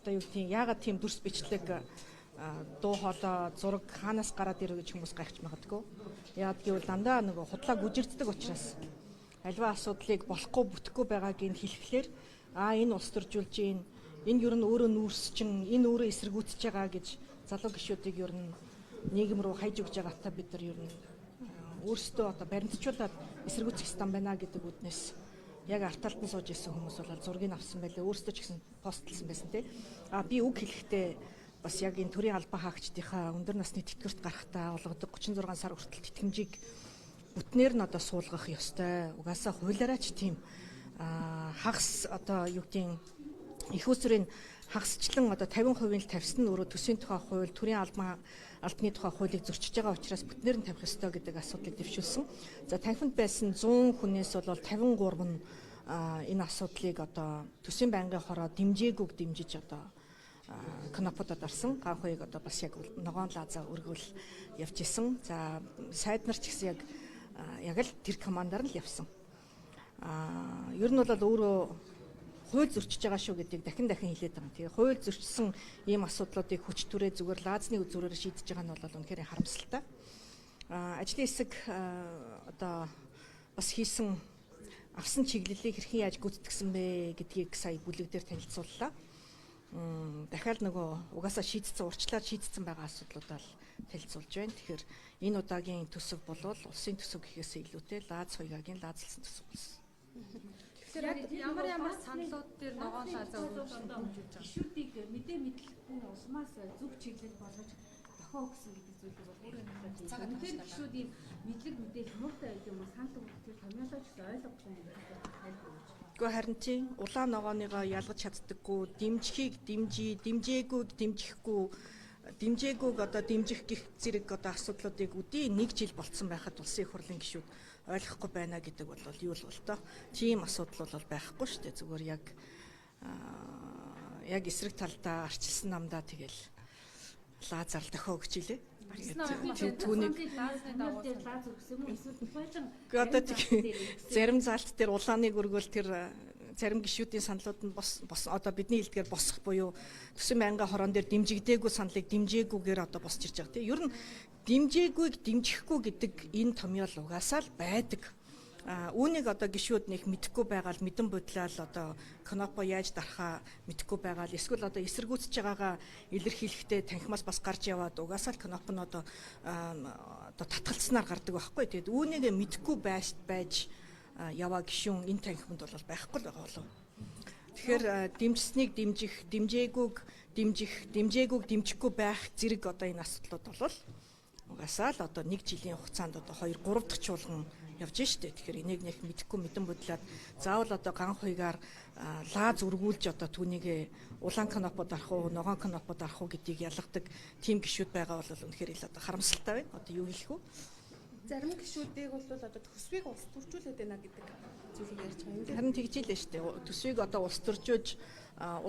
одоо юу гэдгийг яагаад тийм дүрс бичлэг дуу хоолой зураг хаанаас гараад ирв гэж хүмүүс гайхаж магадгүй. Яагаад гэвэл дандаа нөгөө худлаа гүжирддэг учраас альва асуудлыг болохгүй бүтэхгүй байгааг нь хэлэхлээр энэ улс төржүүлж энэ ер нь өөрөө нүүрсчин энэ өөрөө эсэргүүцэж байгаа гэж залуу гишүүдийг ер нь нийгэм рүү хайж өгж байгаатай бид нар ер нь өөрсдөө одоо баримтжуулаад эсэргүүцэх стан байна гэдэг үднээс яг арталтан сууж исэн хүмүүс бол зургийг авсан байлээ. Өөрсдөө ч гэсэн постлсан байсан тий. Би үг хэлэхдээ бас яг энэ төрийн албан хаагчдынхаа өндөр насны тэтгэврт гарахтаа олгодог 36 сар хүртэл тэтгэмжийг бүтнээр нь одоо суулгах ёстой. Угаасаа хуулиараа ч тийм хагас одоо юу гэдгийг их усрын хагасчлан одоо 50% л тавьсан нь өөрөө төсвийн тухай хууль, төрийн албаны тухай хуулийг зөрчиж байгаа учраас бүтнээр нь тавих ёстой гэдэг асуудлыг дэвшүүлсэн. За танхимд байсан 100 хүнээс бол 53 нь энэ асуудлыг одоо төсвийн байнгын хороо дэмжээгүйг дэмжиж одоо кноподод орсон. Ганхыг одоо бас яг ногоон лаазаа өргөл явж исэн. За сайд нар ч гэсэн яг л тэр командаар нь явсан. Ер нь бол өөрөө хууль зөрчиж байгаа шүү гэдгийг дахин хэлээд байгаа. Тэгээ хууль зөрчсөн ийм асуудлуудыг хүч түрээ зүгээр лаазны үзүүрээр шийдэж байгаа нь бол үнэхээр харамсалтай. Ажлын хэсэг одоо бас хийсэн авсан чиглэлийг хэрхэн яаж гүйцэтгсэн бэ гэдгийг сая бүлэг дээр танилцууллаа. Дахиад нөгөө угаасаа шийдсэн урьдчилаад шийдсэн байгаа асуудлуудаа л танилцуулж байна. Тэгэхээр энэ удаагийн төсөв бол улсын төсөв гэхээс илүүтэй Лааз хоёгагийн лаазлсан төсөв болсон. Тэгэхээр ямар саналууд дээр ногоон лаазаа өргөжлөж байгаа гишүүдийг мэдээ мэдлэхгүй улмаас зөв чиглэл болгож дохио өгсөн гэдэг зүйлийг бол өөрөө хэлсэн. Тэгэхээр гишүүд ийм мэдлэг мэдээлэл муутай байд юм уу санал өгөх тэр томьёолооч ойлгохгүй юм байна. Гэхдээ харин тийм улаан ногооныгоо ялгаж чаддаггүй, дэмжээгүйг дэмжээгүйг одоо дэмжих гих зэрэг одоо асуудлуудыг үдийн 1 жил болцсон байхад улсын их хурлын гишүүд ойлгохгүй байна гэдэг бол юу л бол тоо. Тийм асуудал бол байхгүй шүү дээ. Зүгээр яг эсрэг талдаа арчилсан намдаа тэгэл лаазаар дохио өгч илээ. Түүнийг лаазны дагуу лааз өгсөн юм уу эсвэл тухайчин одоо зарим заалт дээр улааныг өргөөл тэр зарим гишүүдийн саналууд нь бос одоо бидний хэлдгээр босох буюу төсвийн байнгын хорон дээр дэмжигдээгүй саналыг дэмжээгүйгээр одоо босч ирж байгаа тийм. Ер нь дэмжээгүйг дэмжихгүй гэдэг энэ томьёол угаасаа л байдаг. Үүнийг одоо гишүүд нэг мэдэхгүй байгаа л мэдэн бодлол одоо кнопо яаж дарахаа мэдэхгүй байгаа л эсвэл одоо эсэргүүцэж байгаагаа илэрхийлэхдээ танхимаас бас гарч яваад угаасаа л кнопо нь одоо татгалцснаар гардаг байхгүй. Тэгээд үүнийг мэдэхгүй байж яваа гишүүн энэ танхимд бол байхгүй л байгаа болов. Тэгэхээр дэмжсэнийг дэмжих, дэмжээгүйг дэмжихгүй байх зэрэг одоо энэ асуудлууд бол угаасаа л одоо 1 жилийн хугацаанд одоо 2-3 дахь чуулган явж штэ. Тэгэхээр энийг нэг мэдэхгүй мэдэн бодлоод заавал одоо ган хуйгаар лааз өргүүлж одоо түүнийг улаан кнопод арах уу, ногоон кнопод арах уу гэдгийг ялгадаг тийм гишүүд байгаа бол үнэхээр л одоо харамсалтай байна. Одоо юу хэлэх вэ? Зарим гишүүдийг бол одоо төсвийг улс төржүүлээд байна гэдэг зүйлийг ярьж байгаа юм. Харин тэгжилээ штэ. Төсвийг одоо улс төржөөж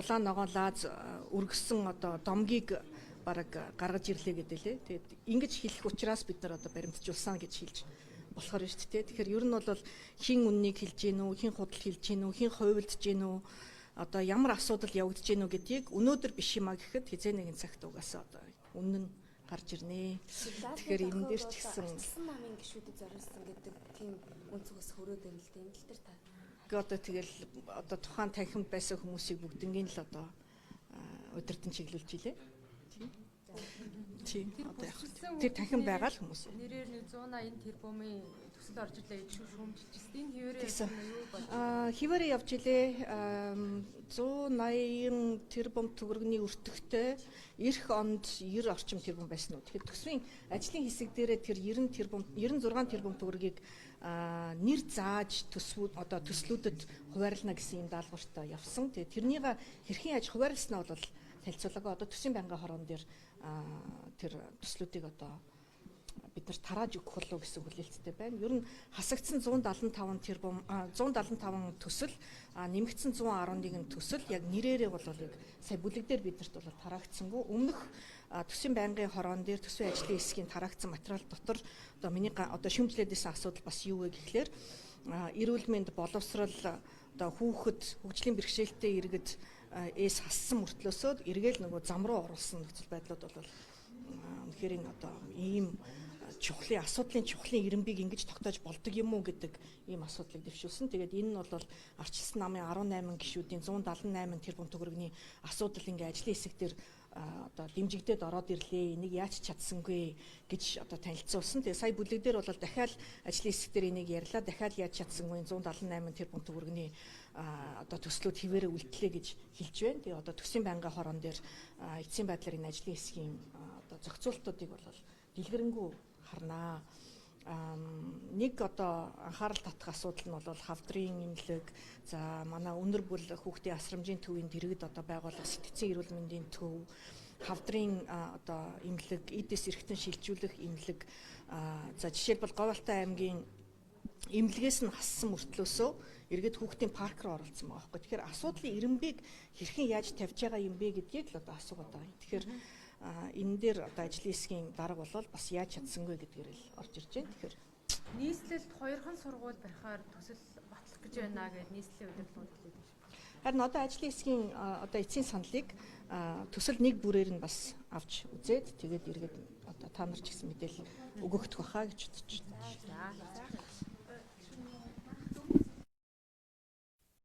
улаан ногоон лааз өргөсөн одоо домгийг бараг гаргаж ирлээ гэдэлээ. Тэгээд ингэж хэлэх учраас бид нар одоо баримтжуулсан гэж хэлж болохоор шүү дээ. Тэгэхээр ер нь бол хин үннийг хэлж гин үү, хин худал хэлж гин үү, хин хувилдж гин үү, одоо ямар асуудал явагдаж гин үү гэдгийг өнөөдөр биш юмаа гэхэд хизээ нэгэн цагт угаасаа одоо үнэн гарч ирнэ. Тэгэхээр энэ дээр ч гэсэн намын гишүүдэд зориулсан гэдэг тийм үнцгөөс хөрөөд байна л тийм л тэр та. Одоо тэгэл одоо тухайн танхимд байсан хүмүүсийг бүгднийг л одоо удирдан чиглүүлж илээ. Тийм. Одоо яг тэр танхим байгаа л хүмүүс. Нэрээр 180 тэрбумын төсөл орж ирлээ гэж шүүмжилжсэн. Энэ хിവэрээ юу бол хിവэрээ явж илээ. 180 тэрбум төгрөгийн өртөгтэй эх онд 90 орчим тэрбум байсан уу. Тэгэхээр төсвийн ажлын хэсэг дээрээ тэр 96 тэрбум төгрөгийг нэр зааж төслүүдэд хуваарлана гэсэн юм даалгавартай явсан. Тэгээ тэрнийг хэрхэн яаж хуваарласнаа бол танилцуулаагүй. Одоо төсвийн байнгын хорон дээр тэр төслүүдийг одоо бид нар тарааж өгөх болов гэсэн хүлээлттэй байна. Ер нь хасагдсан 175 тэрбум 175 төсөл нэмэгдсэн 111 төсөл яг нэрээрээ бол яг сая бүлэг дээр биднэрт бол тараагдсангүй. Өмнөх төсвийн байнгын хорон дээр төсвийн ажлын хэсгийн тараагдсан материал дотор одоо миний одоо шүүмжлээдсэн асуудал бас юу вэ гэхлээр эрүүл мэнд боловсрал одоо хүүхэд хөгжлийн бэрхшээлтэй иргэд эс хассан мөртлөөсөө эргээл нөгөө зам руу оруулсан нөхцөл байдлууд бол үнэхээр одоо ийм асуудлын чухлын ирэмбийг ингэж тогтоож болдог юм уу гэдэг ийм асуудлыг дэвшүүлсэн. Тэгээд энэ нь бол ардчилсан намын 18 гишүүдийн 178 тэрбум төгрөгийн асуудал ингээ ажлын хэсэг дээр одоо дэмжигдээд ороод ирлээ. Энийг яаж чадсангүй гэж одоо танилцуулсан. Тэгээ сая бүлэг дээр бол дахиад ажлын хэсэг дээр энийг ярьлаа. Дахиад яаж чадсангүй 178 тэрбум төгрөгийн одоо төслүүд хിവэрэ үлдлээ гэж хэлж байна. Тэгээ одоо төсвийн байнгын хорон дээр эцсийн байдлаар энэ ажлын хэсгийн одоо зохицуултуудыг бол дэлгэрэнгүй харнаа. Нэг одоо анхаарал татах асуудал нь бол хавдрын имлэг, за манай өнөр бүл хүүхдийн асрамжийн төвийн дэргэд одоо байгуулах сэтгцийн эрүүл мэндийн төв, хавдрын одоо имлэг, эдис эрхтэн шилжүүлэх имлэг, за жишээлбэл Говьалтай аймгийн имлэгээс нь хассан мөртлөөсөө эргээд хүүхдийн парк руу оролцсон байгаа байхгүй. Тэгэхээр асуудлын ирэмбийг хэрхэн яаж тавьж байгаа юм бэ гэдгийг л одоо асуугаад байгаа юм. Тэгэхээр энэ дээр одоо ажлын хэсгийн дарга бол бас яаж чадсангүй гэдгээр л орж ирж байна. Тэгэхээр нийслэлд 2хан сургууль барихаар төсөл батлах гэж байна гэж нийслэлийн удирдлагууд хэлээд байна. Харин одоо ажлын хэсгийн одоо эцсийн саналыг төсөл нэг бүрээр нь бас авч үзээд тэгээд эргээд одоо та нар ч гэсэн мэдээлэл өгөгдөх байхаа гэж бодож байна. За.